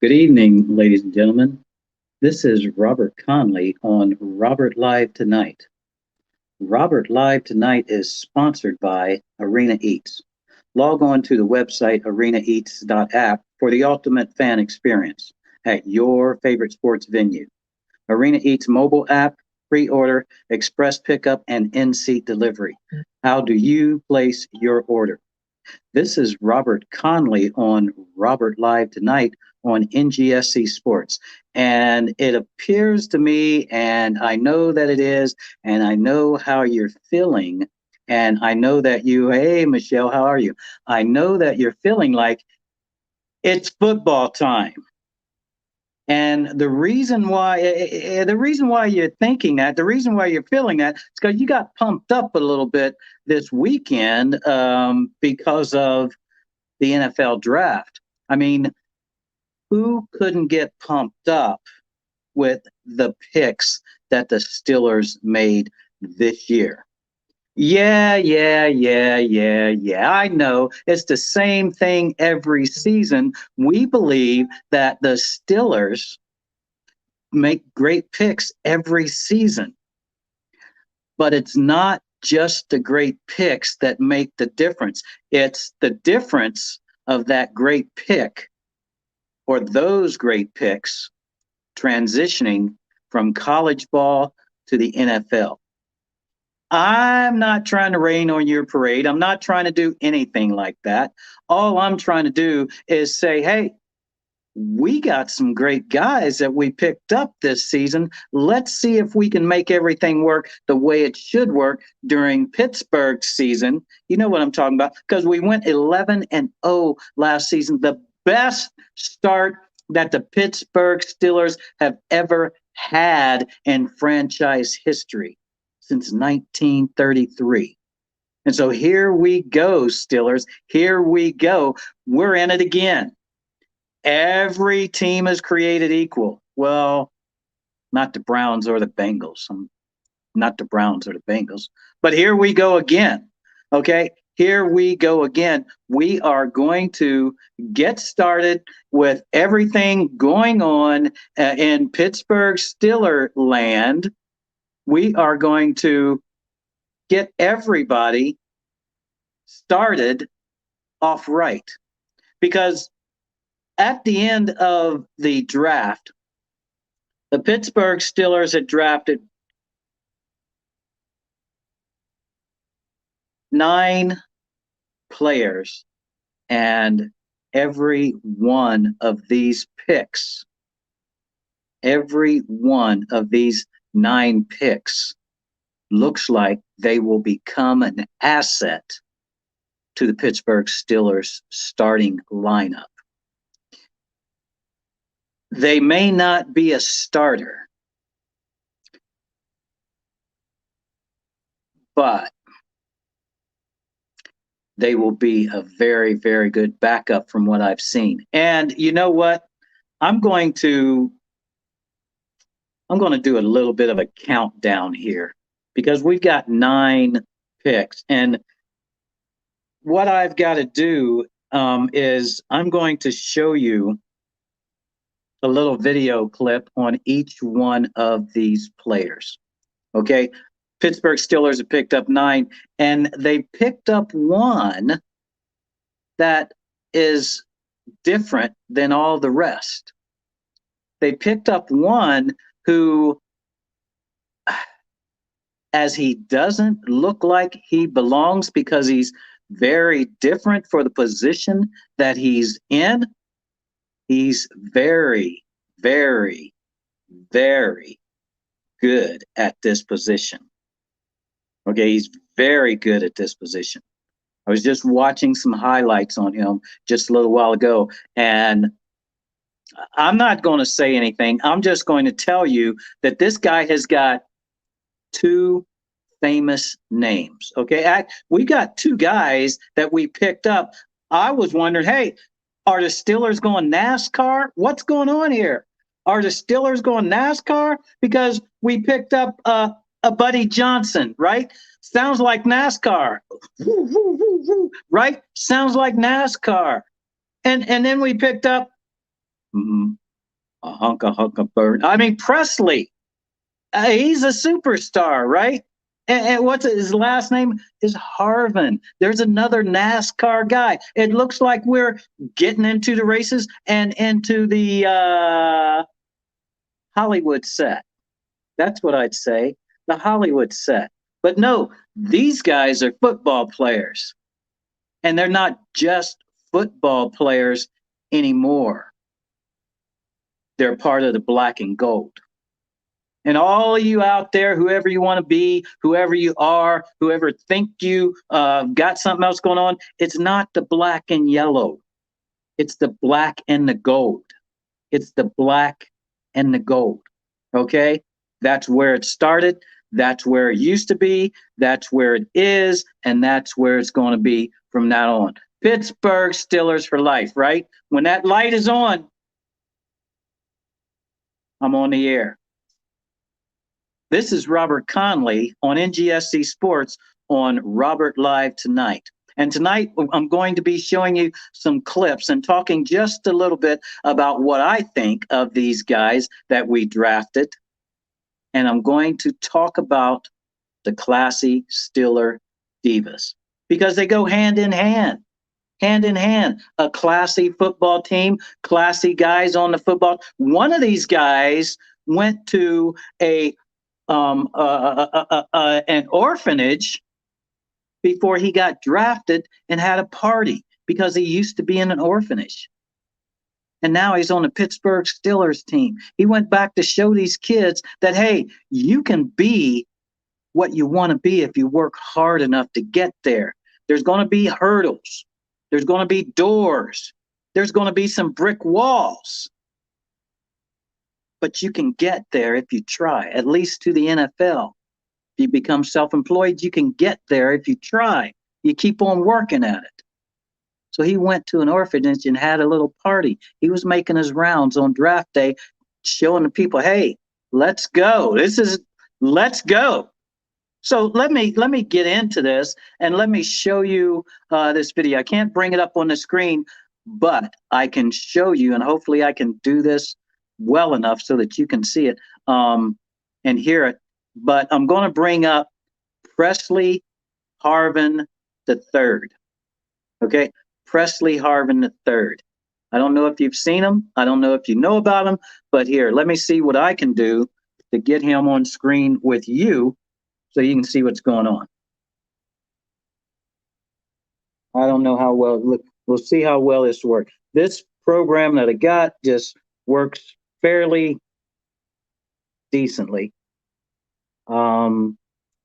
Good evening, ladies and gentlemen. This is Robert Conley on Robert Live Tonight. Robert Live Tonight is sponsored by Arena Eats. Log on to the website arenaeats.app for the ultimate fan experience at your favorite sports venue. Arena Eats mobile app, pre-order, express pickup, and in-seat delivery. How do you place your order? This is Robert Conley on Robert Live Tonight on NGSC Sports. And it appears to me, and I know that it is, and I know how you're feeling. And I know that hey, Michelle, how are you? I know that you're feeling like it's football time. And the reason why you're thinking that, the reason why you're feeling that, is because you got pumped up a little bit this weekend because of the NFL draft. I mean, who couldn't get pumped up with the picks that the Steelers made this year? Yeah. I know it's the same thing every season. We believe that the Steelers make great picks every season, but it's not just the great picks that make the difference. It's the difference of that great pick or those great picks transitioning from college ball to the NFL. I'm not trying to rain on your parade. I'm not trying to do anything like that. All I'm trying to do is say, hey, we got some great guys that we picked up this season. Let's see if we can make everything work the way it should work during Pittsburgh's season. You know what I'm talking about, because we went 11-0 last season, the best start that the Pittsburgh Steelers have ever had in franchise history since 1933. And so here we go, Steelers. Here we go. We're in it again. Every team is created equal. Well, not the Browns or the Bengals. Not the Browns or the Bengals. But here we go again. Okay, here we go again. We are going to get started with everything going on in Pittsburgh Steeler land. We are going to get everybody started off right. Because at the end of the draft, the Pittsburgh Steelers had drafted 9 players, and every one of these picks, every one of these 9 picks looks like they will become an asset to the Pittsburgh Steelers starting lineup. They may not be a starter, but they will be a very, very good backup from what I've seen. And you know what? I'm going to do a little bit of a countdown here because we've got 9 picks. And what I've got to do is I'm going to show you a little video clip on each one of these players. Okay. Pittsburgh Steelers have picked up 9, and they picked up one that is different than all the rest. They picked up one who, as he doesn't look like he belongs because he's very different for the position that he's in, he's very, very, very good at this position. Okay, he's very good at this position. I was just watching some highlights on him just a little while ago, and I'm not going to say anything. I'm just going to tell you that this guy has got 2 famous names. Okay, we got 2 guys that we picked up. I was wondering, hey, are the Steelers going NASCAR? What's going on here? Are the Steelers going NASCAR? Because we picked up a Buddy Johnson, right? Sounds like NASCAR, right? Sounds like NASCAR. And then we picked up Hmm. A hunk of bird. I mean, Presley. He's a superstar, right? And what's his last name is Harvin. There's another NASCAR guy. It looks like we're getting into the races and into the Hollywood set. That's what I'd say, the Hollywood set. But no, these guys are football players, and they're not just football players anymore. They're part of the black and gold. And all of you out there, whoever you want to be, whoever you are, whoever think you got something else going on, it's not the black and yellow. It's the black and the gold. It's the black and the gold. Okay? That's where it started. That's where it used to be. That's where it is. And that's where it's going to be from now on. Pittsburgh Steelers for life, right? When that light is on, I'm on the air. This is Robert Conley on NGSC Sports on Robert Live Tonight. And tonight, I'm going to be showing you some clips and talking just a little bit about what I think of these guys that we drafted. And I'm going to talk about the classy Steeler Divas because they go hand in hand. Hand in hand, a classy football team, classy guys on the football. One of these guys went to an orphanage before he got drafted and had a party because he used to be in an orphanage. And now he's on the Pittsburgh Steelers team. He went back to show these kids that, hey, you can be what you want to be if you work hard enough to get there. There's going to be hurdles. There's going to be doors. There's going to be some brick walls. But you can get there if you try, at least to the NFL. If you become self-employed, you can get there if you try. You keep on working at it. So he went to an orphanage and had a little party. He was making his rounds on draft day, showing the people, hey, let's go. Let's go. So let me get into this and let me show you this video. I can't bring it up on the screen, but I can show you, and hopefully I can do this well enough so that you can see it and hear it. But I'm going to bring up Presley Harvin III. Okay, Presley Harvin III. I don't know if you've seen him. I don't know if you know about him, but here, let me see what I can do to get him on screen with you so you can see what's going on. I don't know how well, look, we'll see how well this works. This program that I got just works fairly decently.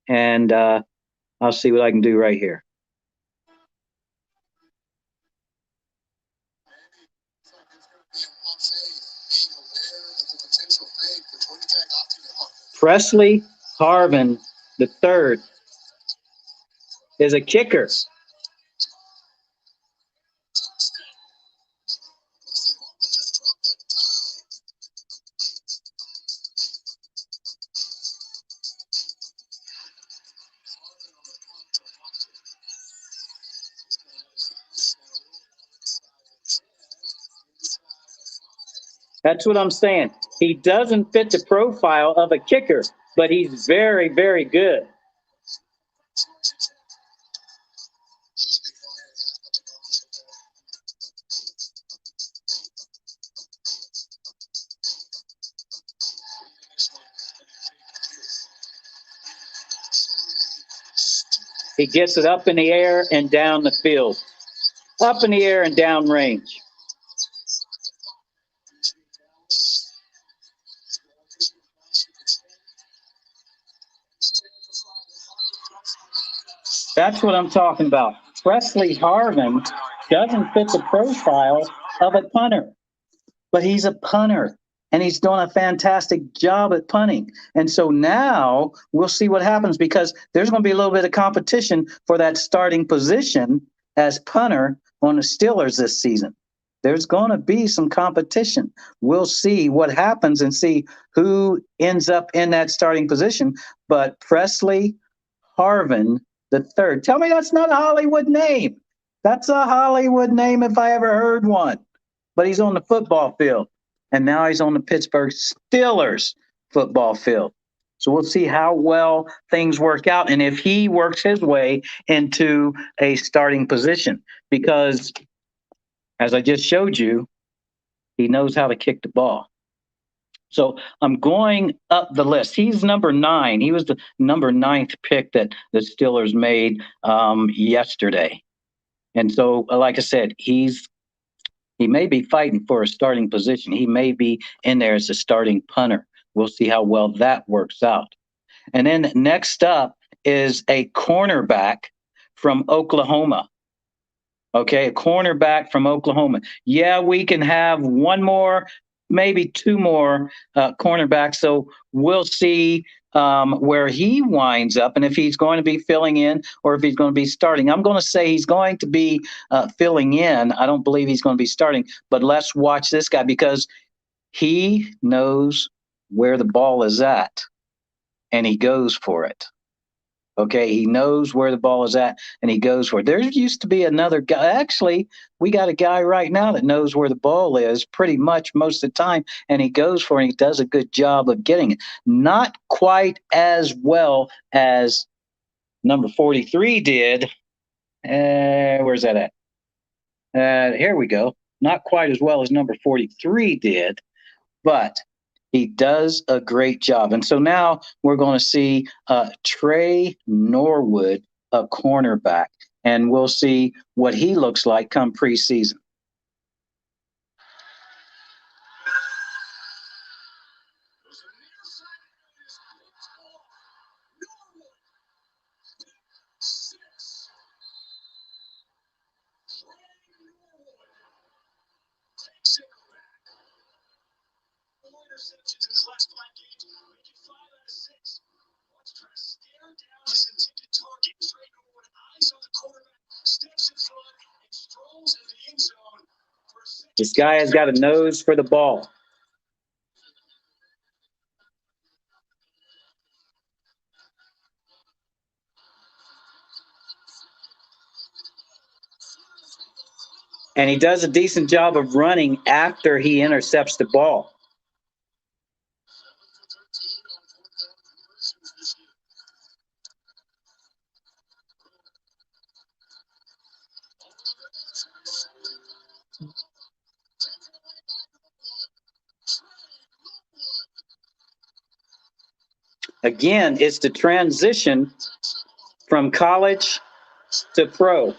And I'll see what I can do right here. Presley Harvin III is a kicker. That's what I'm saying. He doesn't fit the profile of a kicker, but he's very, very good. He gets it up in the air and down the field. Up in the air and down range. That's what I'm talking about. Presley Harvin doesn't fit the profile of a punter, but he's a punter. And he's doing a fantastic job at punting. And so now we'll see what happens because there's going to be a little bit of competition for that starting position as punter on the Steelers this season. There's going to be some competition. We'll see what happens and see who ends up in that starting position. But Presley Harvin III. Tell me that's not a Hollywood name. That's a Hollywood name if I ever heard one. But he's on the football field. and now he's on the Pittsburgh Steelers football field. So we'll see how well things work out and if he works his way into a starting position. Because, as I just showed you, he knows how to kick the ball. So I'm going up the list. He's number 9. He was the number ninth pick that the Steelers made yesterday. And so, like I said, he may be fighting for a starting position. He may be in there as a starting punter. We'll see how well that works out. And then next up is a cornerback from Oklahoma. Okay, a cornerback from Oklahoma. Yeah, we can have one more, maybe two more cornerbacks. So we'll see where he winds up and if he's going to be filling in or if he's going to be starting. I'm going to say he's going to be filling in. I don't believe he's going to be starting, but let's watch this guy because he knows where the ball is at and he goes for it. Okay, he knows where the ball is at and he goes for it. There used to be another guy. Actually, we got a guy right now that knows where the ball is pretty much most of the time and he goes for it and he does a good job of getting it. Not quite as well as number 43 did. Where's that at? Here we go. Not quite as well as number 43 did, but he does a great job. And so now we're going to see Trey Norwood, a cornerback, and we'll see what he looks like come preseason. This guy has got a nose for the ball. And he does a decent job of running after he intercepts the ball. Again, it's the transition from college to pro.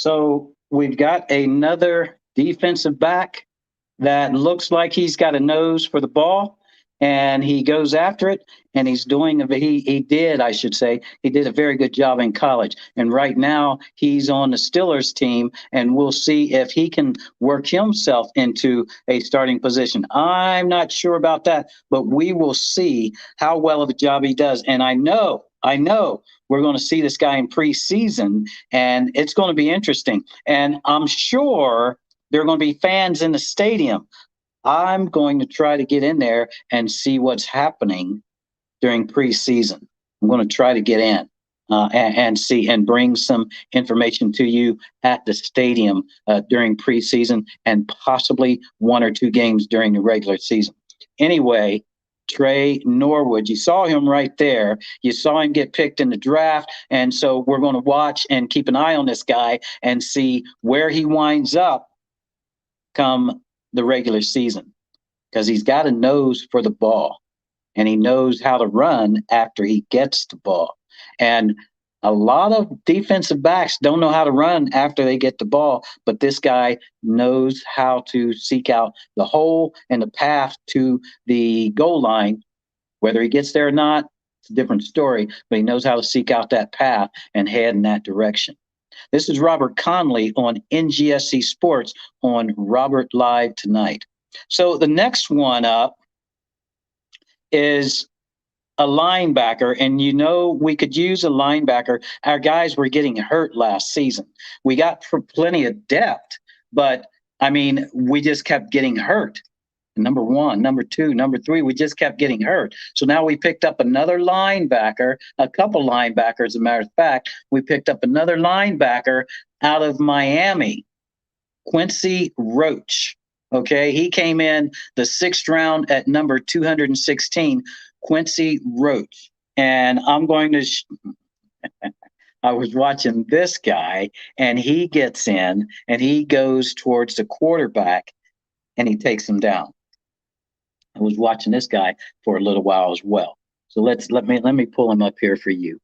So we've got another defensive back that looks like he's got a nose for the ball and he goes after it and he's doing he did, I should say, he did a very good job in college. And right now he's on the Steelers team and we'll see if he can work himself into a starting position. I'm not sure about that, but we will see how well of a job he does. And I know we're going to see this guy in preseason and it's going to be interesting. And I'm sure there are going to be fans in the stadium. I'm going to try to get in there and see what's happening during preseason. I'm going to try to get in and see and bring some information to you at the stadium during preseason and possibly one or two games during the regular season. Anyway, Trey Norwood, you saw him right there. You saw him get picked in the draft. And so we're going to watch and keep an eye on this guy and see where he winds up come the regular season because he's got a nose for the ball. and he knows how to run after he gets the ball. And a lot of defensive backs don't know how to run after they get the ball, but this guy knows how to seek out the hole and the path to the goal line. Whether he gets there or not, it's a different story, but he knows how to seek out that path and head in that direction. This is Robert Conley on NGSC Sports on Robert Live tonight. So the next one up is a linebacker, and we could use a linebacker. Our guys were getting hurt last season. We got plenty of depth, but I mean, we just kept getting hurt. Number one, number two, number three, we just kept getting hurt. So now we picked up another linebacker, a couple linebackers, as a matter of fact. We picked up another linebacker out of Miami, Quincy Roach. Okay, he came in the 6th round at number 216, Quincy Roach. And I was watching this guy, and he gets in and he goes towards the quarterback and he takes him down. I was watching this guy for a little while as well. So let me pull him up here for you.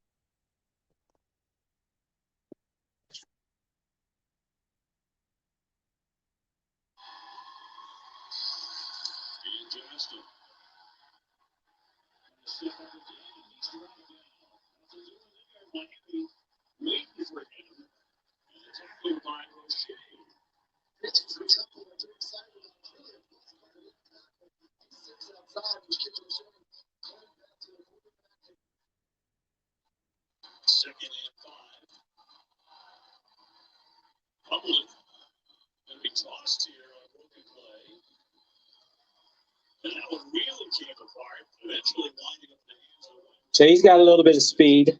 So he's got a little bit of speed.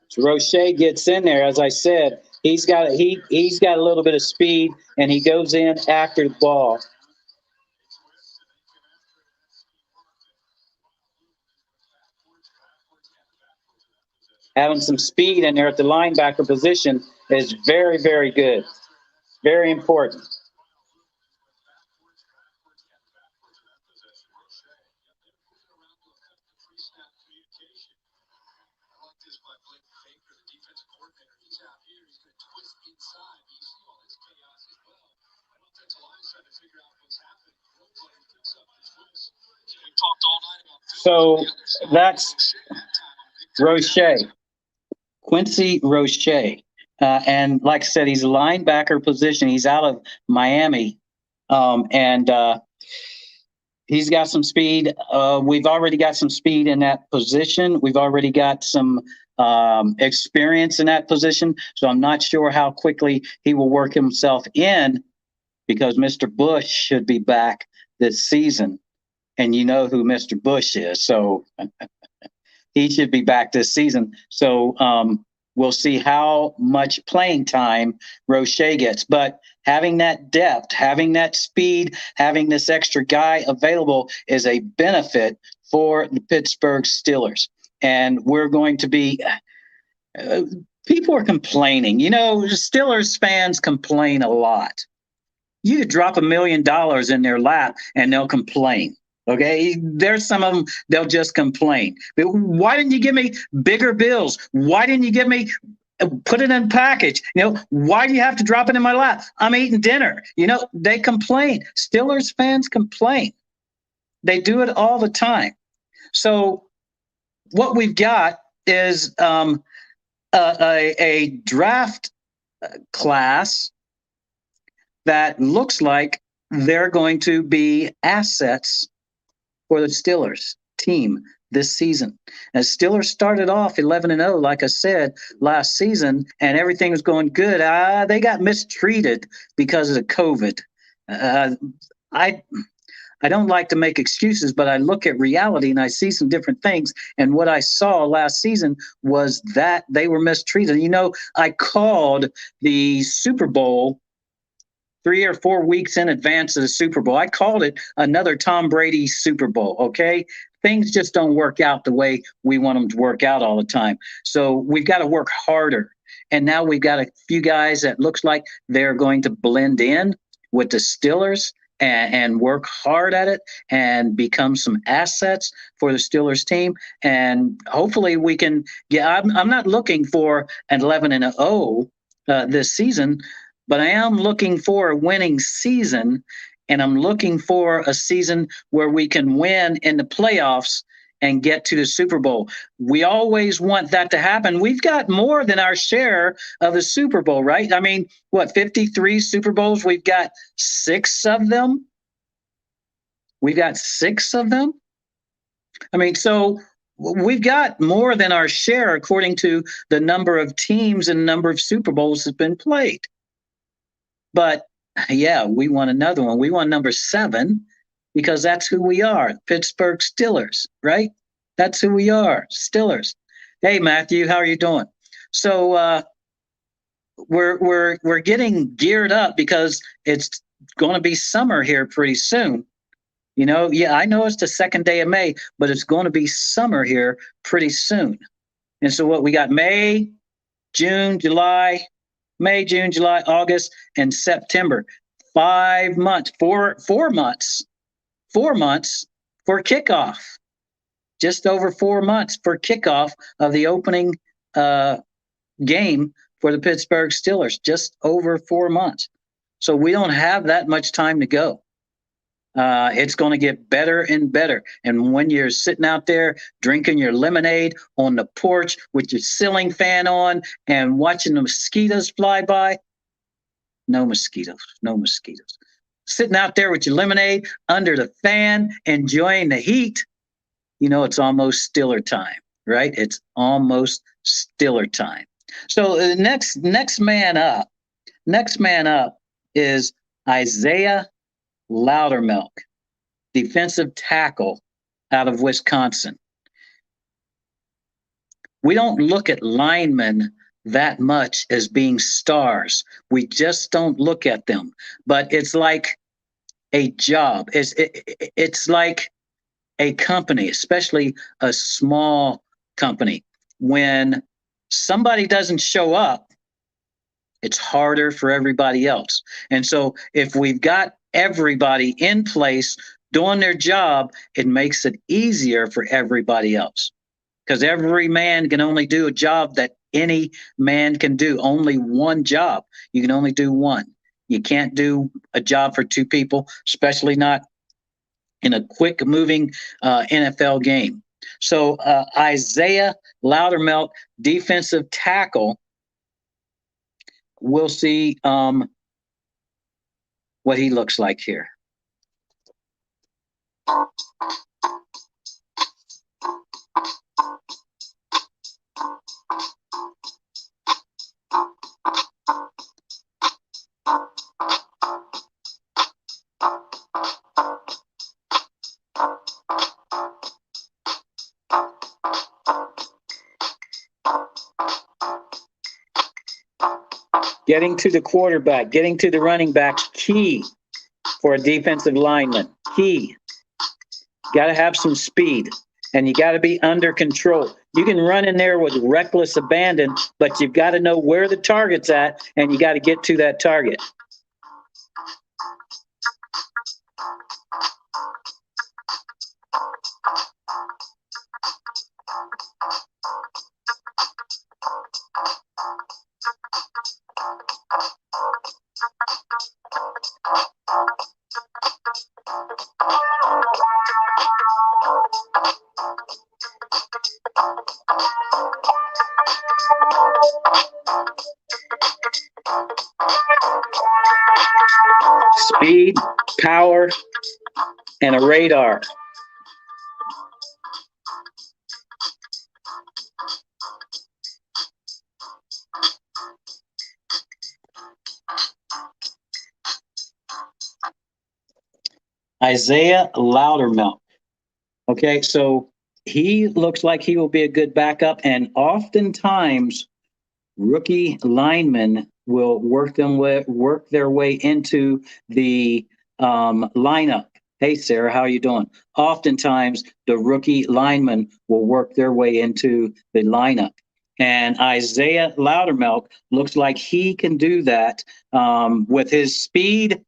So Roche gets in there, as I said. He's got a little bit of speed, and he goes in after the ball. Having some speed in there at the linebacker position is very, very good. Very important. So that's Roche, Quincy Roche. And like I said, he's a linebacker position. He's out of Miami. And he's got some speed. We've already got some speed in that position. We've already got some experience in that position. So I'm not sure how quickly he will work himself in, because Mr. Bush should be back this season. And you know who Mr. Bush is. So he should be back this season. So we'll see how much playing time Roche gets. But having that depth, having that speed, having this extra guy available is a benefit for the Pittsburgh Steelers. And we're going to be people are complaining. Steelers fans complain a lot. You could drop $1 million in their lap and they'll complain. Okay, there's some of them, they'll just complain. But why didn't you give me bigger bills? Why didn't you give me, put it in a package? Why do you have to drop it in my lap? I'm eating dinner. They complain. Steelers fans complain. They do it all the time. So what we've got is a draft class that looks like they're going to be assets for the Steelers team this season. As Steelers started off 11-0, like I said, last season, and everything was going good. They got mistreated because of the COVID. I I don't like to make excuses, but I look at reality and I see some different things. And what I saw last season was that they were mistreated. You know, I called the Super Bowl 3 or 4 weeks in advance of the Super Bowl. I called it another Tom Brady Super Bowl. Okay. Things just don't work out the way we want them to work out all the time. So we've got to work harder. And now we've got a few guys that looks like they're going to blend in with the Steelers and work hard at it and become some assets for the Steelers team. And hopefully we can get, I'm not looking for an 11-0 this season, but I am looking for a winning season, and I'm looking for a season where we can win in the playoffs and get to the Super Bowl. We always want that to happen. We've got more than our share of the Super Bowl, right? I mean, what, 53 Super Bowls? We've got 6 of them. We've got 6 of them. I mean, so we've got more than our share according to the number of teams and number of Super Bowls that's been played. But yeah, we won another one. We won number 7 because that's who we are, Pittsburgh Steelers, right? That's who we are, Steelers. Hey, Matthew, how are you doing? So we're getting geared up because it's going to be summer here pretty soon. You know, yeah, I know it's the second day of May, but it's going to be summer here pretty soon. And so what we got May, June, July, May, June, July, August, and September. 5 months, 4 months, 4 months for kickoff. Just over 4 months for kickoff of the opening game for the Pittsburgh Steelers. Just over 4 months. So we don't have that much time to go. It's going to get better and better. And when you're sitting out there drinking your lemonade on the porch with your ceiling fan on and watching the mosquitoes fly by, no mosquitoes, no mosquitoes. Sitting out there with your lemonade under the fan, enjoying the heat, you know, it's almost Stiller time, right? It's almost Stiller time. So the next man up is Isaiah Loudermilk, defensive tackle out of Wisconsin. We don't look at linemen that much as being stars. We just don't look at them. But it's like a job. It's like a company, especially a small company. When somebody doesn't show up, it's harder for everybody else. And so if we've got everybody in place doing their job, it makes it easier for everybody else. Because every man can only do a job that any man can do. Only one job. You can only do one. You can't do a job for 2 people, especially not in a quick moving NFL game. So Isaiah Loudermilk, defensive tackle, we'll see what he looks like here. Getting to the quarterback, getting to the running back, key for a defensive lineman. Key. Got to have some speed, and you got to be under control. You can run in there with reckless abandon, but you've got to know where the target's at, and you got to get to that target. Speed, power, and a radar. Isaiah Loudermilk. Okay, so he looks like he will be a good backup, and oftentimes rookie linemen will work their way into the lineup. Hey, Sarah, how are you doing? Oftentimes, the rookie linemen will work their way into the lineup. And Isaiah Loudermilk looks like he can do that with his speed,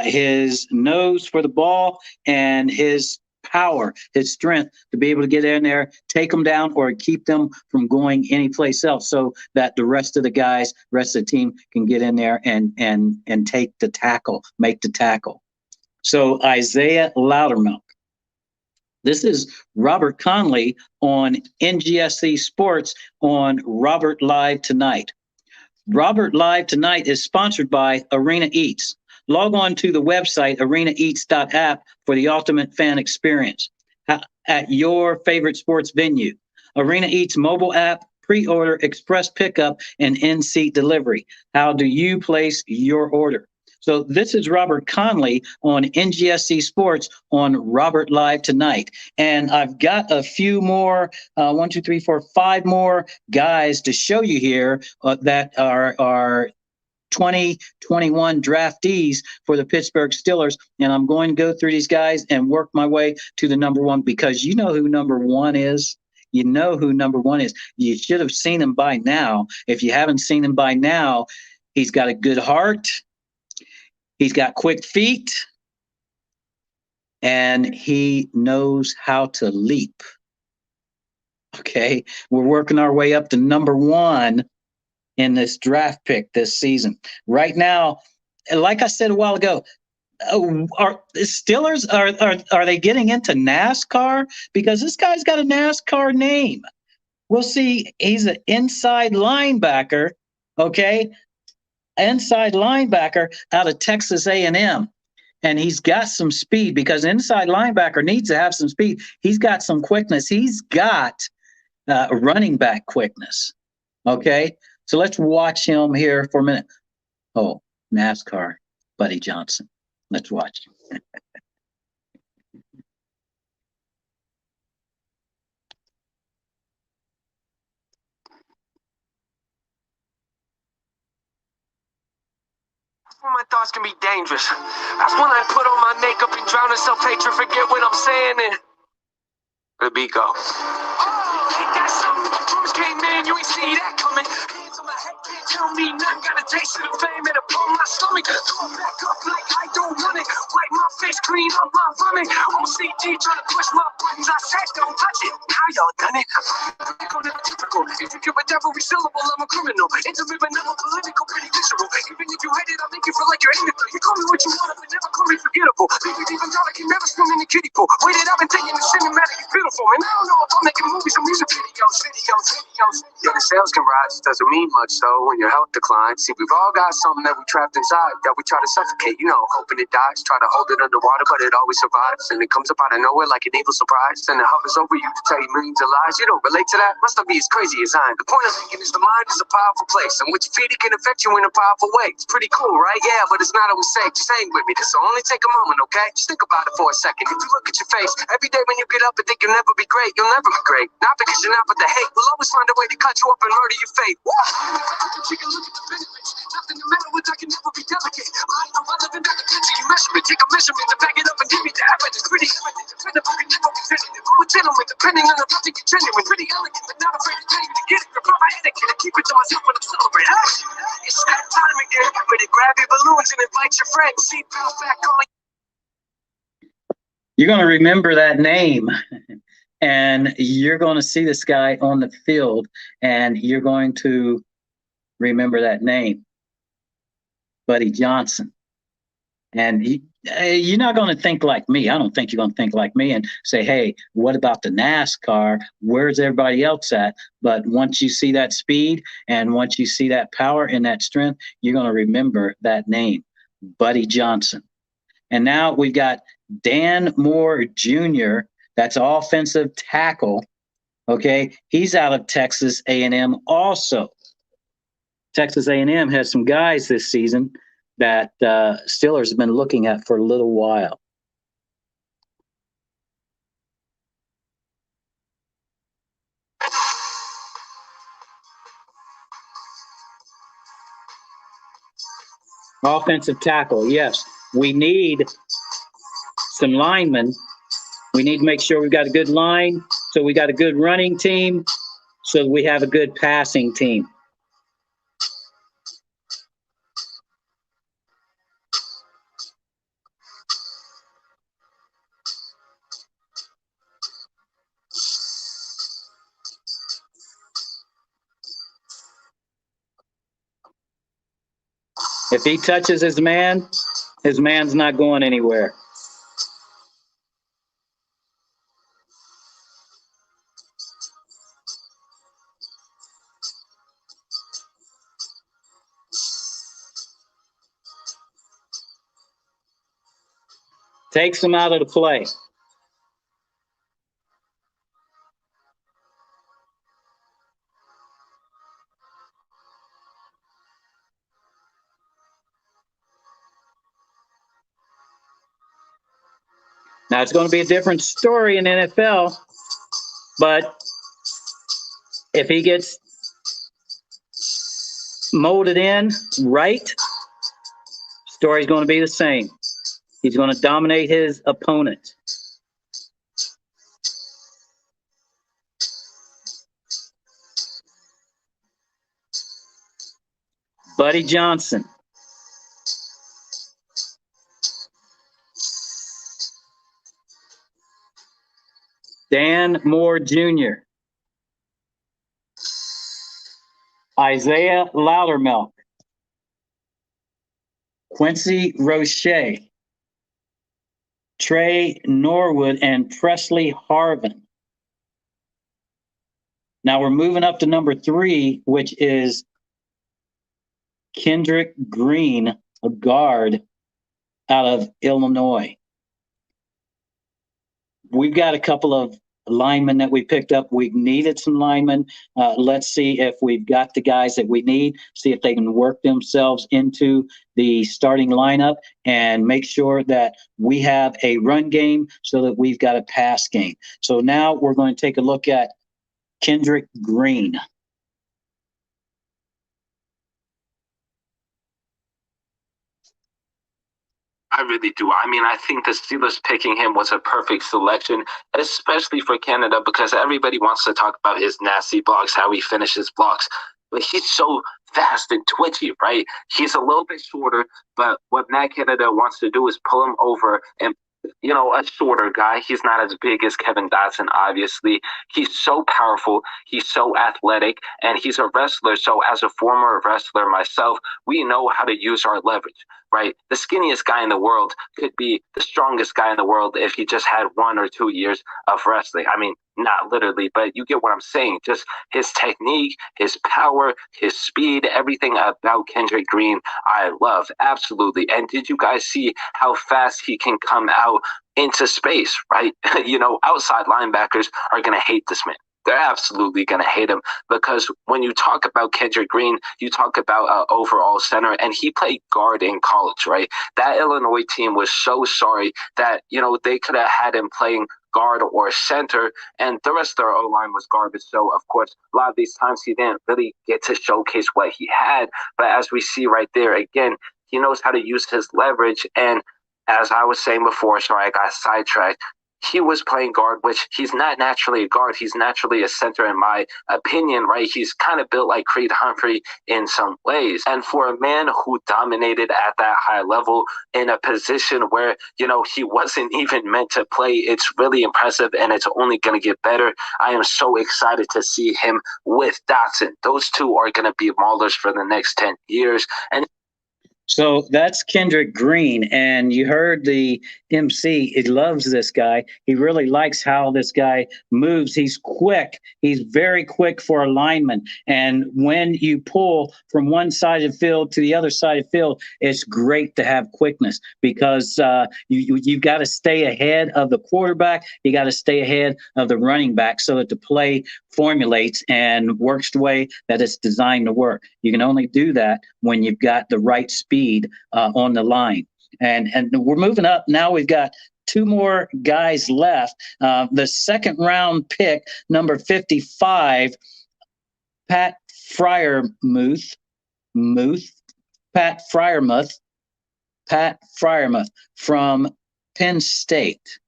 his nose for the ball, and his power, his strength to be able to get in there, take them down, or keep them from going anyplace else, so that the rest of the guys, rest of the team, can get in there and take the tackle, make the tackle. So Isaiah Loudermilk. This is Robert Conley on NGSC Sports on Robert Live Tonight. Robert Live Tonight is sponsored by Arena Eats. Log on to the website arenaeats.app for the ultimate fan experience at your favorite sports venue. Arena Eats mobile app, pre-order, express pickup, and in-seat delivery. How do you place your order? So this is Robert Conley on NGSC Sports on Robert Live Tonight. And I've got a few more, 1, 2, 3, 4, 5 more guys to show you here that are 2021 draftees for the Pittsburgh Steelers. And I'm going to go through these guys and work my way to the number one, because you know who number one is. You know who number one is. You should have seen him by now. If you haven't seen him by now, he's got a good heart. He's got quick feet, and he knows how to leap. Okay, we're working our way up to number one in this draft pick this season. Right now, like I said a while ago, are the Steelers are they getting into NASCAR? Because this guy's got a NASCAR name. We'll see. He's an inside linebacker. Okay, inside linebacker out of Texas A&M. And he's got some speed, because inside linebacker needs to have some speed. He's got some quickness. He's got running back quickness. Okay, so let's watch him here for a minute. Oh, NASCAR, Buddy Johnson. Let's watch him. When my thoughts can be dangerous. That's when I put on my makeup and drown in self-hatred, forget what I'm saying, and the beat go. Oh, ain't that something? Drums came in, you ain't see that coming. Hands on my head, can't tell me nothing. Got a taste of the fame and upon my stomach. Throw back up like I don't want it. Wipe my face, clean up my vomit. OCD trying to push my buttons. I said don't touch it. How y'all done it? Typical. If you give a every syllable, I'm a criminal. Intimate but never political, pretty visceral. Even if you hate it, I'll make you feel like you're anything. You call me what you want, but never call me forgettable. Baby, even God, I can never swim in the kiddie pool. Waited, I've been taking the cinematic, it's beautiful. And I don't know if I'm making movies or music videos. Yeah, the sales can rise, doesn't mean much though when your health declines. See, we've all got something that we trapped inside that we try to suffocate, hoping it dies. Try to hold it underwater, but it always survives. And it comes up out of nowhere like an evil surprise. And it hovers over you to tell you millions of lies. You don't relate to that? Must not be as crazy as I am. The point I'm making is the mind is a powerful place. And what you feed, it can affect you in a powerful way. It's pretty cool, right? Yeah, but it's not always safe. Just hang with me. This will only take a moment, okay? Just think about it for a second. If you look at your face, every day when you get up and think you'll never be great, you'll never be great. Not because you're not, but the hate will always find a way to cut you up and murder your fate. You can look at the benefits. Nothing no matter what, I can never be delicate. I'm relevant at the picture you measurement. Take a measurement to back it up and give me the evidence. Pretty evident. Dependable can never be visited. I'm a gentleman, depending on the nothing you're genuine. Pretty elegant, but not afraid to tell you to get it. Grab my etiquette and keep it to myself when I'm celebrating. It's that time again. Ready, grab your balloons and invite your friends. Seatbelt back on. You're going to remember that name. And you're going to see this guy on the field, and you're going to remember that name, Buddy Johnson. And you're not going to think like me. I don't think you're going to think like me and say, hey, what about the NASCAR? Where's everybody else at? But once you see that speed and once you see that power and that strength, you're going to remember that name, Buddy Johnson. And now we've got Dan Moore Jr., that's offensive tackle. Okay, he's out of Texas A&M also. Texas A&M has some guys this season that Steelers have been looking at for a little while. Offensive tackle, yes. We need some linemen. We need to make sure we've got a good line, so we got a good running team, so we have a good passing team. If he touches his man's not going anywhere. Takes him out of the play. Now, it's going to be a different story in NFL, but if he gets molded in right, story's going to be the same. He's going to dominate his opponent. Buddy Johnson. Dan Moore Jr. Isaiah Loudermilk. Quincy Roche. Trey Norwood and Presley Harvin. Now we're moving up to number 3, which is Kendrick Green, a guard out of Illinois. We've got a couple of linemen that we picked up. We've needed some linemen. Let's see if we've got the guys that we need, see if they can work themselves into the starting lineup and make sure that we have a run game so that we've got a pass game. So now we're going to take a look at Kendrick Green. I really do. I mean, I think the Steelers picking him was a perfect selection, especially for Canada, because everybody wants to talk about his nasty blocks, how he finishes blocks. But he's so fast and twitchy, right? He's a little bit shorter, but what Matt Canada wants to do is pull him over and a shorter guy. He's not as big as Kevin Dotson, obviously. He's so powerful. He's so athletic, and he's a wrestler. So as a former wrestler myself, we know how to use our leverage, right? The skinniest guy in the world could be the strongest guy in the world if he just had 1 or 2 years of wrestling. I mean, not literally, but you get what I'm saying. Just his technique, his power, his speed, everything about Kendrick Green, I love. Absolutely. And did you guys see how fast he can come out into space, right? Outside linebackers are going to hate this man. They're absolutely going to hate him because when you talk about Kendrick Green, you talk about overall center, and he played guard in college, right? That Illinois team was so sorry that, they could have had him playing guard or center, and the rest of their O-line was garbage. So, of course, a lot of these times he didn't really get to showcase what he had. But as we see right there, again, he knows how to use his leverage. And as I was saying before, sorry, I got sidetracked. He was playing guard, which he's not naturally a guard. He's naturally a center, in my opinion, right? He's kind of built like Creed Humphrey in some ways. And for a man who dominated at that high level in a position where, he wasn't even meant to play, it's really impressive, and it's only going to get better. I am so excited to see him with Dotson. Those two are going to be maulers for the next 10 years. And so that's Kendrick Green, and you heard the MC. He loves this guy. He really likes how this guy moves. He's quick. He's very quick for a lineman. And when you pull from one side of the field to the other side of the field, it's great to have quickness because you've got to stay ahead of the quarterback. You got to stay ahead of the running back so that the play formulates and works the way that it's designed to work. You can only do that when you've got the right speed on the line. And we're moving up. Now we've got 2 more guys left. The second round pick, number 55, Pat Fryermuth. Pat Fryermuth. Pat Fryermuth from Penn State.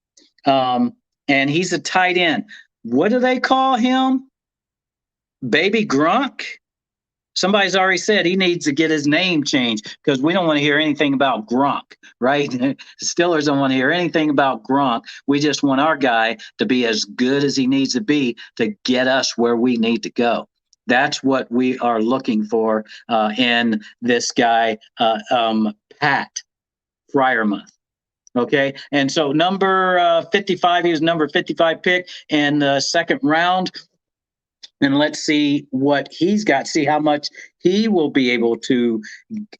And he's a tight end. What do they call him? Baby Grunk? Somebody's already said he needs to get his name changed because we don't want to hear anything about Gronk, right? Steelers don't want to hear anything about Gronk. We just want our guy to be as good as he needs to be to get us where we need to go. That's what we are looking for in this guy, Pat Fryermuth. Okay, and so number 55, he was number 55 pick in the second round. And let's see what he's got, see how much he will be able to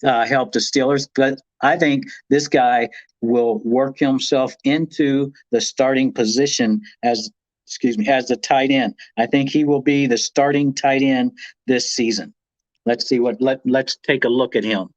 help the Steelers. But I think this guy will work himself into the starting position as the tight end. I think he will be the starting tight end this season. Let's see let's take a look at him.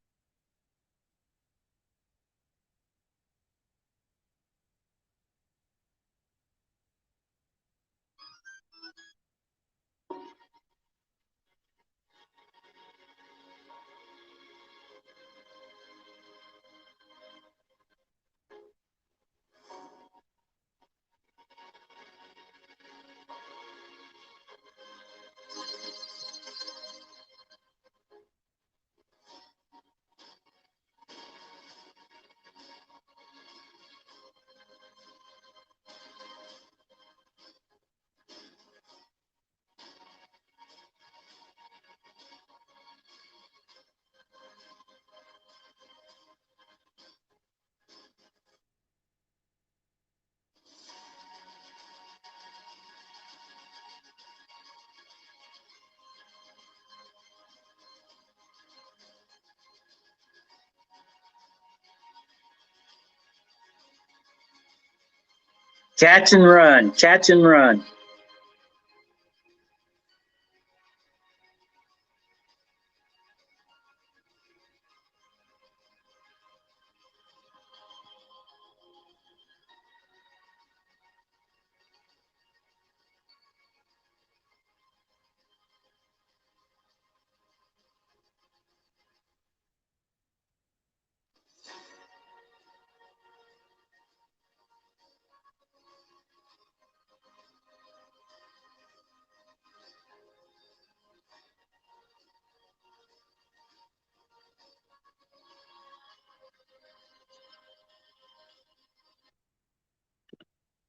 Catch and run, catch and run.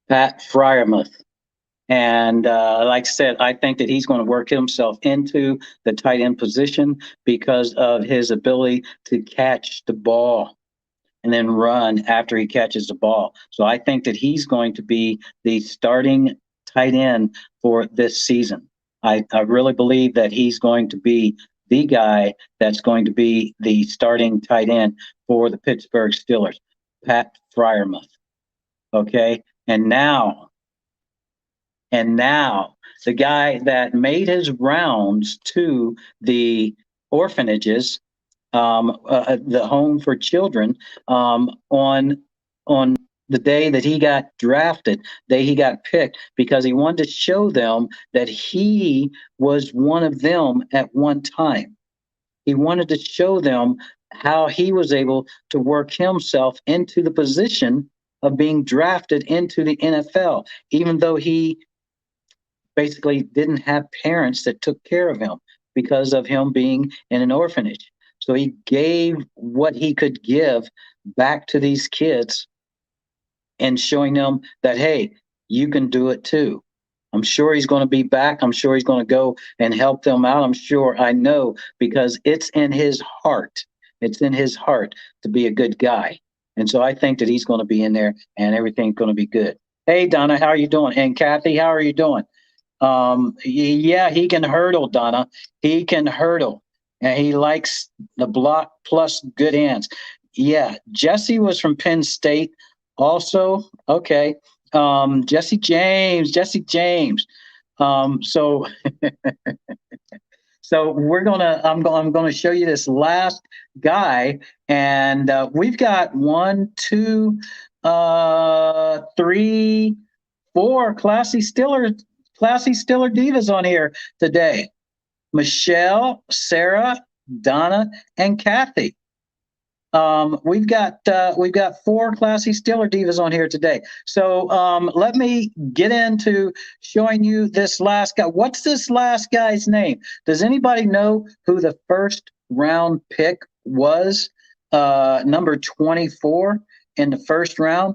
Pat Fryermuth. And like I said, I think that he's going to work himself into the tight end position because of his ability to catch the ball and then run after he catches the ball. So I think that he's going to be the starting tight end for this season. I really believe that he's going to be the guy that's going to be the starting tight end for the Pittsburgh Steelers, Pat Fryermuth. Okay. And now, the guy that made his rounds to the orphanages, the home for children, on the day that he got drafted, day he got picked, because he wanted to show them that he was one of them at one time. He wanted to show them how he was able to work himself into the position of being drafted into the NFL, even though he basically didn't have parents that took care of him because of him being in an orphanage. So he gave what he could give back to these kids and showing them that, hey, you can do it too. I'm sure he's going to be back. I'm sure he's going to go and help them out. I know, because it's in his heart. It's in his heart to be a good guy. And so I think that he's going to be in there and everything's going to be good. Hey, Donna, how are you doing? And Kathy, how are you doing? Yeah, he can hurdle, Donna. He can hurdle. And he likes the block plus good hands. Yeah, Jesse was from Penn State also. Okay. Jesse James. So so I'm gonna show you this last guy, and we've got 1, 2, 3, 4 classy Steeler divas on here today. Michelle, Sarah, Donna, and Kathy. We've got four classy Steeler divas on here today. So let me get into showing you this last guy. What's this last guy's name? Does anybody know who the first round pick was? Number 24 in the first round.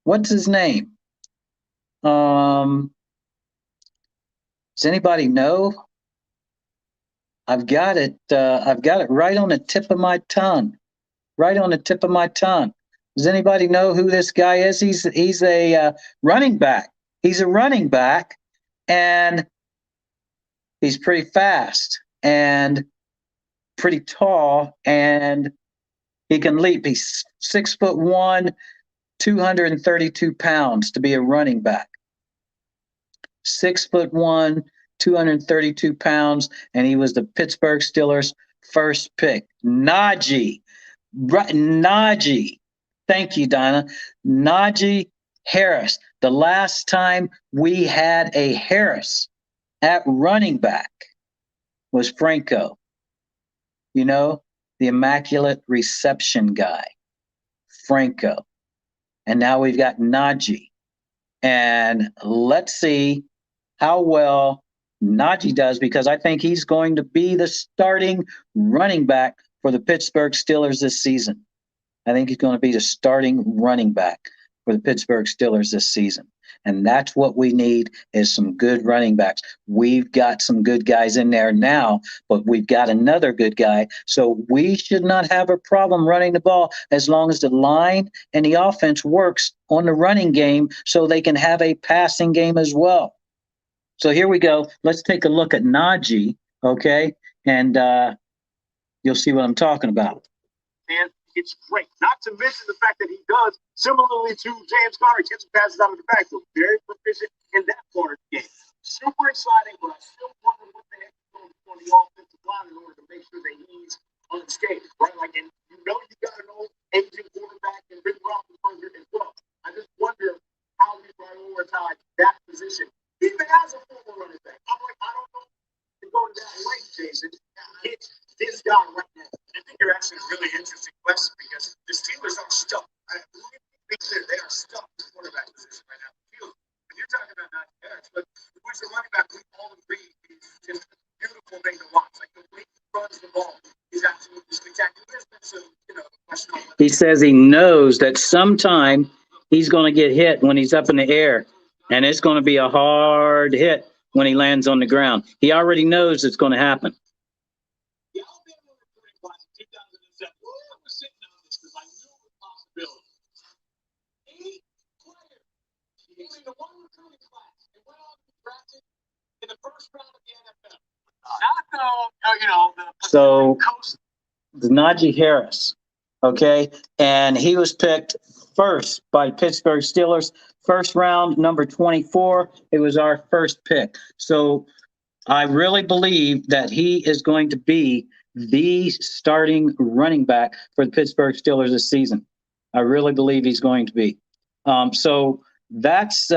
What's his name? Does anybody know? I've got it. I've got it right on the tip of my tongue. Right on the tip of my tongue. Does anybody know who this guy is? He's a running back. He's a running back, and he's pretty fast and pretty tall, and he can leap. He's 6'1", 232 pounds to be a running back. 6'1", 232 pounds, and he was the Pittsburgh Steelers' first pick. Najee. Najee. Thank you, Donna. Najee Harris. The last time we had a Harris at running back was Franco. You know, the immaculate reception guy, Franco. And now we've got Najee. And let's see how well Najee does, because I think he's going to be the starting running back for the Pittsburgh Steelers this season. I think he's going to be the starting running back for the Pittsburgh Steelers this season. And that's what we need, is some good running backs. We've got some good guys in there now, but we've got another good guy. So we should not have a problem running the ball as long as the line and the offense works on the running game so they can have a passing game as well. So here we go. Let's take a look at Najee, okay? And you'll see what I'm talking about. And it's great. Not to mention the fact that he does, similarly to James Conner, gets passes out of the backfield. Very proficient in that part of the game. Super exciting, but I still wonder what they have to do on the offensive line in order to make sure that he's unscathed, right? Like, and you got an old aging quarterback and Rick Roethlisberger as well. I just wonder how we prioritize that position, even as a former running back. I'm like, I don't know to go that way, Jason. It's this guy right now. I think you're asking a really interesting question, because the Steelers are stuck. Let me be clear, they are stuck in the quarterback position right now. When you're talking about Najee Harris, but who's the running back, we all agree he's just a beautiful thing to watch. Like, the way he runs the ball is absolutely spectacular. There's been some, question on He says he knows that sometime he's going to get hit when he's up in the air, and it's going to be a hard hit when he lands on the ground. He already knows it's going to happen. The Alabama recruiting class in 2007, I was sitting on this because I knew the possibility. 8 players, including the one recruiting class, and went on to be drafted in the first round of the NFL. Not the So, Coast. the Najee Harris, okay? And he was picked first by Pittsburgh Steelers, first round, number 24. It was our first pick. So I really believe that he is going to be the starting running back for the Pittsburgh Steelers this season. I really believe he's going to be. So that's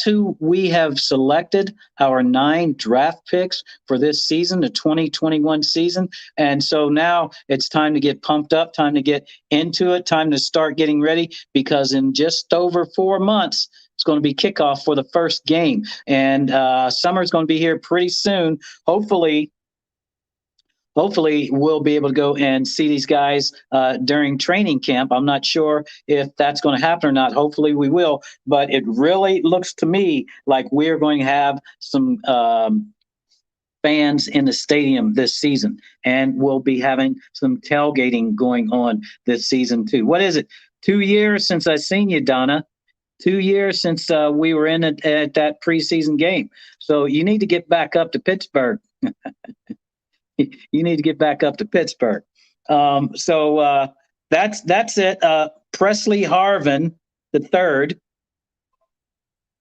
who we have selected, our 9 draft picks for this season, the 2021 season. And so now it's time to get pumped up, time to get into it, time to start getting ready, because in just over 4 months, it's going to be kickoff for the first game. And summer's going to be here pretty soon. Hopefully we'll be able to go and see these guys during training camp. I'm not sure if that's going to happen or not. Hopefully we will. But it really looks to me like we're going to have some fans in the stadium this season. And we'll be having some tailgating going on this season too. What is it? 2 years since I've seen you, Donna. 2 years since we were in at that preseason game. So you need to get back up to Pittsburgh. You need to get back up to Pittsburgh. So that's it. Presley Harvin III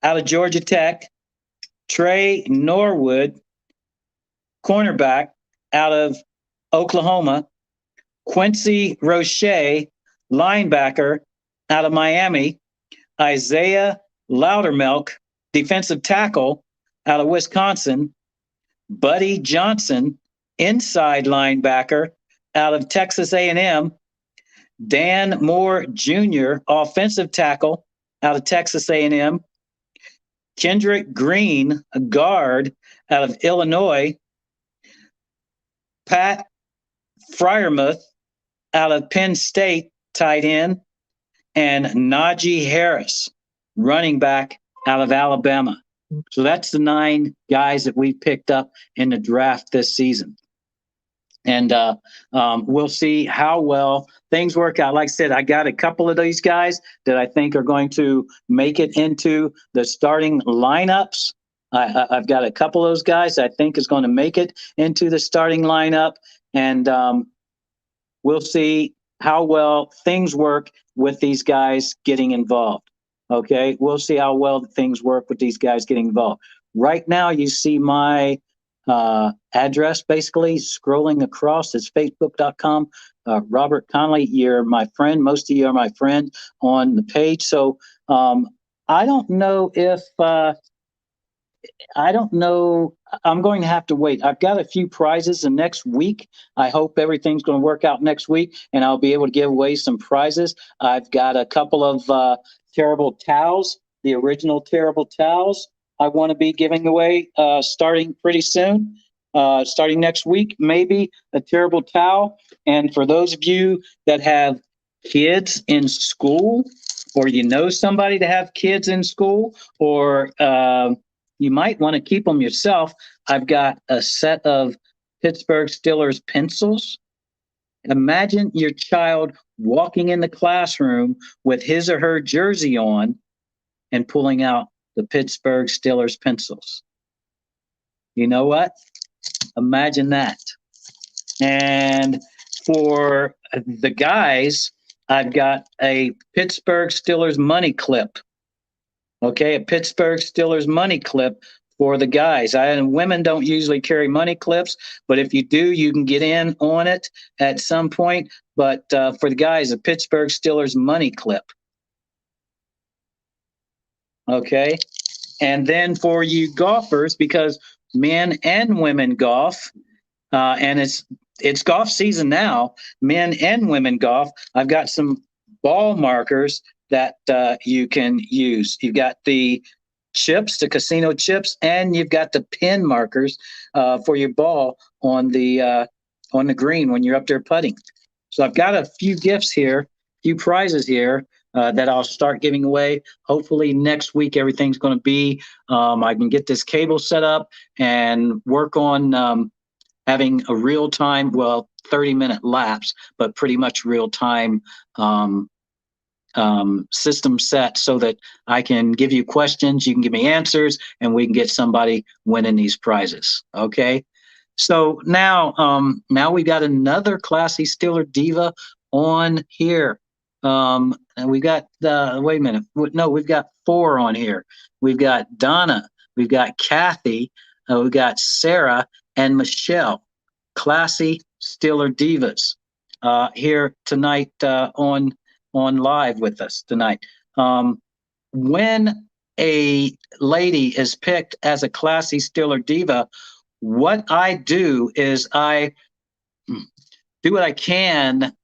out of Georgia Tech. Trey Norwood, cornerback out of Oklahoma. Quincy Roche, linebacker out of Miami. Isaiah Loudermilk, defensive tackle out of Wisconsin. Buddy Johnson, inside linebacker out of Texas A&M, Dan Moore Jr., offensive tackle out of Texas A&M, Kendrick Green, a guard out of Illinois, Pat Fryermuth out of Penn State, tight end, and Najee Harris, running back out of Alabama. So that's the 9 guys that we picked up in the draft this season. And we'll see how well things work out. Like I said, I got a couple of these guys that I think are going to make it into the starting lineups. I've got a couple of those guys I think is going to make it into the starting lineup. And we'll see how well things work with these guys getting involved. Okay, we'll see how well things work with these guys getting involved. Right now, you see my address basically scrolling across. It's facebook.com. Robert Conley, you're my friend. Most of you are my friend on the page. So I don't know if I don't know. I'm going to have to wait. I've got a few prizes the next week. I hope everything's going to work out next week and I'll be able to give away some prizes. I've got a couple of terrible towels, the original terrible towels I want to be giving away starting pretty soon, starting next week, maybe a terrible towel. And for those of you that have kids in school, or you know somebody to have kids in school, or you might want to keep them yourself, I've got a set of Pittsburgh Steelers pencils. Imagine your child walking in the classroom with his or her jersey on and pulling out the Pittsburgh Steelers pencils. You know what? Imagine that. And for the guys, I've got a Pittsburgh Steelers money clip. Okay, a Pittsburgh Steelers money clip for the guys. And women don't usually carry money clips, but if you do, you can get in on it at some point. But for the guys, a Pittsburgh Steelers money clip. Okay, and then for you golfers, because men and women golf, and it's golf season now, men and women golf, I've got some ball markers that you can use. You've got the chips, the casino chips, and you've got the pin markers for your ball on the green when you're up there putting. So I've got a few gifts here, a few prizes here that I'll start giving away. Hopefully next week everything's going to be, I can get this cable set up and work on having a real-time, 30-minute lapse, but pretty much real-time system set so that I can give you questions, you can give me answers, and we can get somebody winning these prizes. Okay. So now we got another classy Steeler diva on here. And we got wait a minute. No, we've got 4 on here. We've got Donna, we've got Kathy, we've got Sarah and Michelle, classy Steeler divas here tonight on live with us tonight. When a lady is picked as a classy Steeler diva, what I do is I do what I can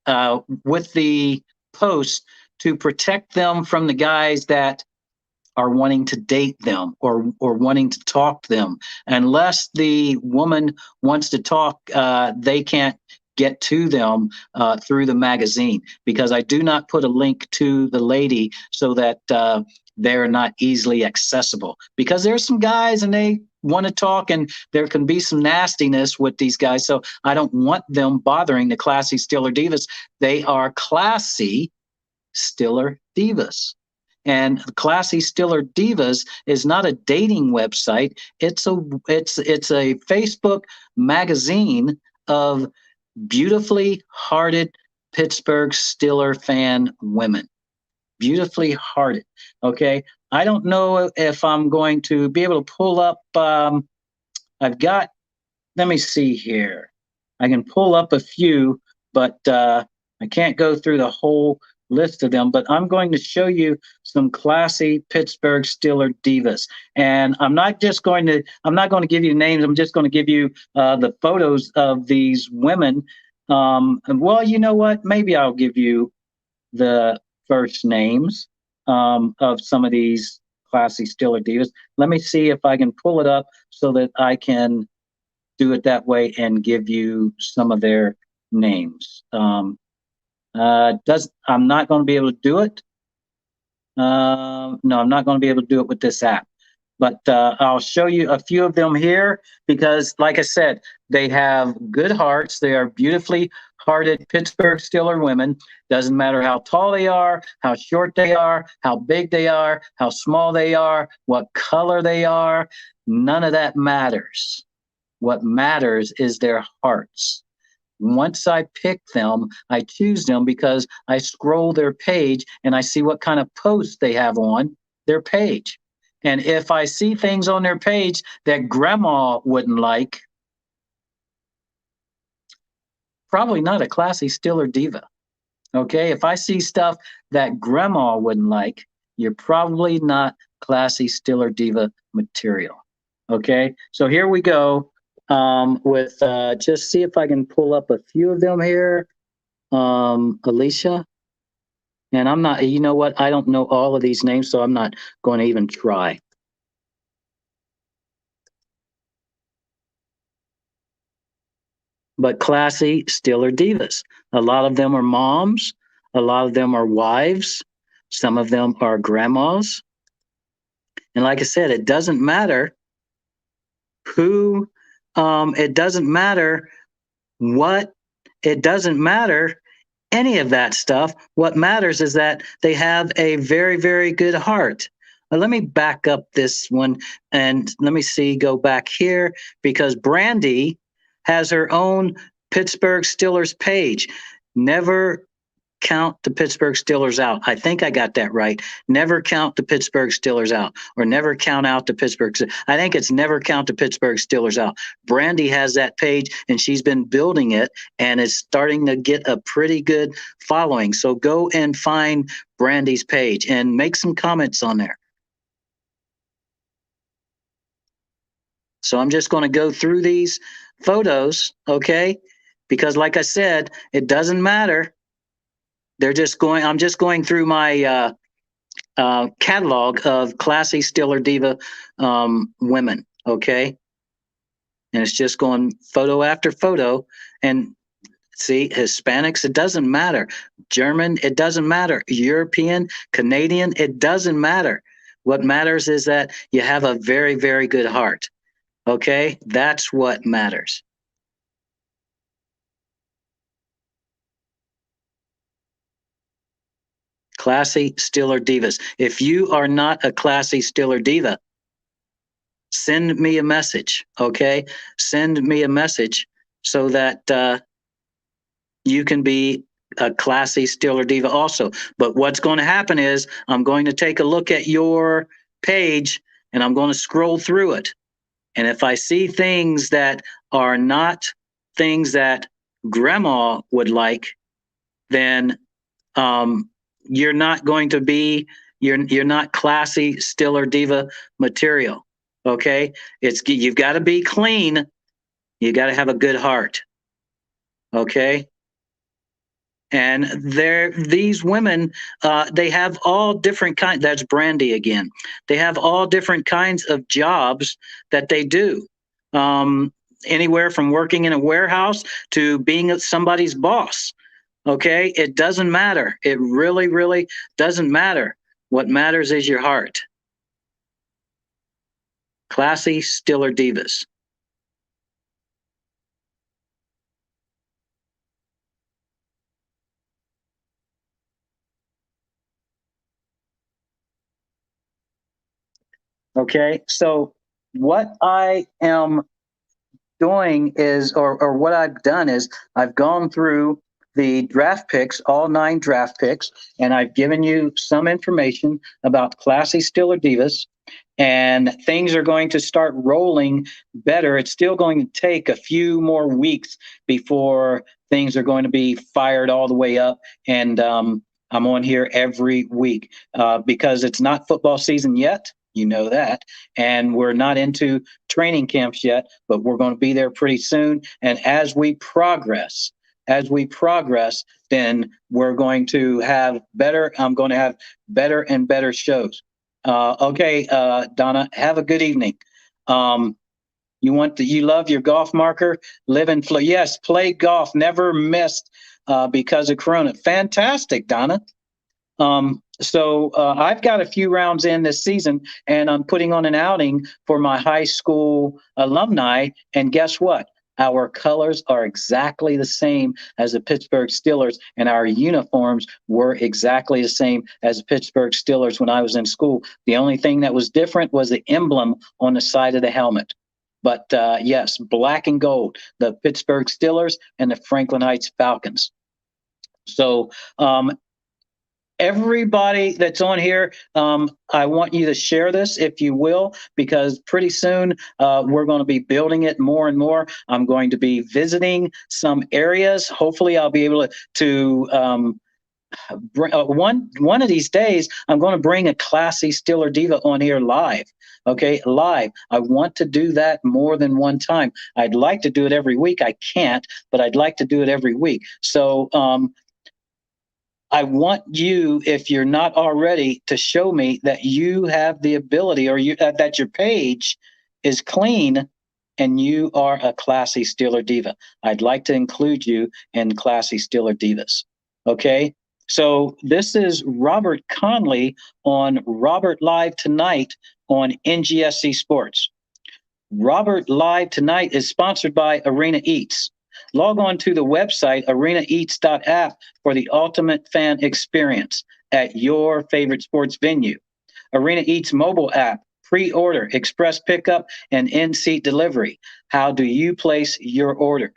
with the post to protect them from the guys that are wanting to date them or wanting to talk to them. Unless the woman wants to talk, they can't get to them through the magazine, because I do not put a link to the lady so that they're not easily accessible. Because there's some guys and they want to talk, and there can be some nastiness with these guys. So I don't want them bothering the classy Steeler divas. They are classy Steeler divas. And Classy Steeler Divas is not a dating website. It's a Facebook magazine of beautifully hearted Pittsburgh Steeler fan women. Beautifully hearted. Okay. I don't know if I'm going to be able to pull up. Let me see here. I can pull up a few, but I can't go through the whole list of them, but I'm going to show you some classy Pittsburgh Steeler divas. And I'm not going to give you names. I'm just going to give you the photos of these women Well, you know what? Maybe I'll give you the first names of some of these classy Stiller Divas. Let me see if I can pull it up so that I can do it that way and give you some of their names. Does I'm not going to be able to do it. No, I'm not going to be able to do it with this app. But I'll show you a few of them here because, like I said, they have good hearts. They are beautifully hearted Pittsburgh Steeler women. Doesn't matter how tall they are, how short they are, how big they are, how small they are, what color they are. None of that matters. What matters is their hearts. Once I pick them, I choose them because I scroll their page and I see what kind of posts they have on their page. And if I see things on their page that grandma wouldn't like, probably not a classy Stiller diva. Okay. If I see stuff that grandma wouldn't like, you're probably not classy Stiller diva material. Okay. So here we go with just see if I can pull up a few of them here. Alicia. And I'm not, you know what? I don't know all of these names, so I'm not going to even try. But classy Steeler divas. A lot of them are moms. A lot of them are wives. Some of them are grandmas. And like I said, it doesn't matter who, it doesn't matter what, it doesn't matter any of that stuff. What matters is that they have a very, very good heart. Let me back up this one and let me see, go back here because Brandy has her own Pittsburgh Steelers page. Never count the Pittsburgh Steelers out. I think I got that right. Never count the Pittsburgh Steelers out, or never count out the Pittsburgh. I think it's never count the Pittsburgh Steelers out. Brandy has that page, and she's been building it, and is starting to get a pretty good following. So go and find Brandy's page and make some comments on there. So I'm just going to go through these photos, okay? Because like I said, it doesn't matter. I'm just going through my catalog of classy Steeler diva women, okay? And it's just going photo after photo. And see, Hispanics, it doesn't matter. German, it doesn't matter. European, Canadian, it doesn't matter. What matters is that you have a very, very good heart, okay? That's what matters. Classy Steeler divas. If you are not a classy Steeler diva, send me a message, okay? Send me a message so that you can be a classy Steeler diva also. But what's going to happen is I'm going to take a look at your page and I'm going to scroll through it. And if I see things that are not things that grandma would like, then you're not going to be, you're not classy Steeler diva material. Okay. You've got to be clean. You got to have a good heart. Okay. And these women, they have all different kinds. That's Brandy again. They have all different kinds of jobs that they do. Anywhere from working in a warehouse to being somebody's boss. Okay, it doesn't matter. It really, really doesn't matter. What matters is your heart. Classy Steeler divas. Okay, so what I am doing is, or what I've done is, I've gone through the draft picks, all 9 draft picks, and I've given you some information about classy Steeler divas, and things are going to start rolling better. It's still going to take a few more weeks before things are going to be fired all the way up, and I'm on here every week because it's not football season yet. You know that. And we're not into training camps yet, but we're going to be there pretty soon. And as we progress, as we progress, then we're going to have better. I'm going to have better and better shows. Okay, Donna, have a good evening. You love your golf marker, live and flow. Yes, play golf, never missed because of Corona. Fantastic, Donna. So I've got a few rounds in this season, and I'm putting on an outing for my high school alumni. And guess what? Our colors are exactly the same as the Pittsburgh Steelers, and our uniforms were exactly the same as the Pittsburgh Steelers when I was in school. The only thing that was different was the emblem on the side of the helmet. But yes, black and gold, the Pittsburgh Steelers and the Franklin Heights Falcons. So everybody that's on here, I want you to share this if you will, because pretty soon we're going to be building it more and more. I'm going to be visiting some areas. Hopefully, I'll be able to bring, one of these days. I'm going to bring a classy Steeler Diva on here live. Okay, live. I want to do that more than one time. I'd like to do it every week. I can't, but I'd like to do it every week. So I want you, if you're not already, to show me that you have the ability, or that your page is clean and you are a classy Steeler Diva. I'd like to include you in classy Steeler Divas. Okay? So this is Robert Conley on Robert Live Tonight on NGSC Sports. Robert Live Tonight is sponsored by Arena Eats. Log on to the website arenaeats.app for the ultimate fan experience at your favorite sports venue. Arena Eats mobile app, pre-order, express pickup, and in-seat delivery. How do you place your order?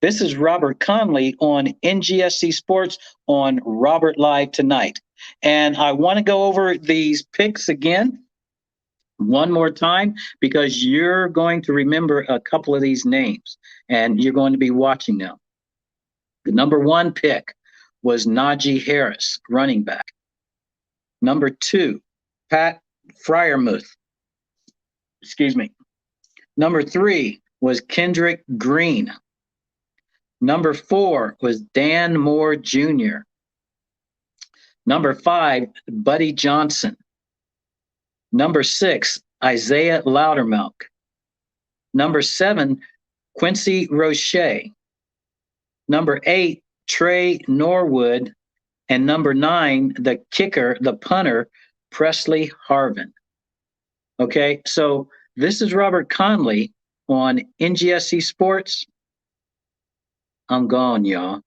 This is Robert Conley on NGSC Sports on Robert Live Tonight. And I want to go over these picks again one more time, because you're going to remember a couple of these names and you're going to be watching them. The number one pick was Najee Harris, running back. Number two, Pat Fryermuth. Excuse me. Number three was Kendrick Green. Number four was Dan Moore Jr. Number five, Buddy Johnson. Number six, Isaiah Loudermilk. Number seven, Quincy Roche. Number eight, Trey Norwood. And number nine, the kicker, the punter, Presley Harvin. Okay, so this is Robert Conley on NGSC Sports. I'm gone, y'all.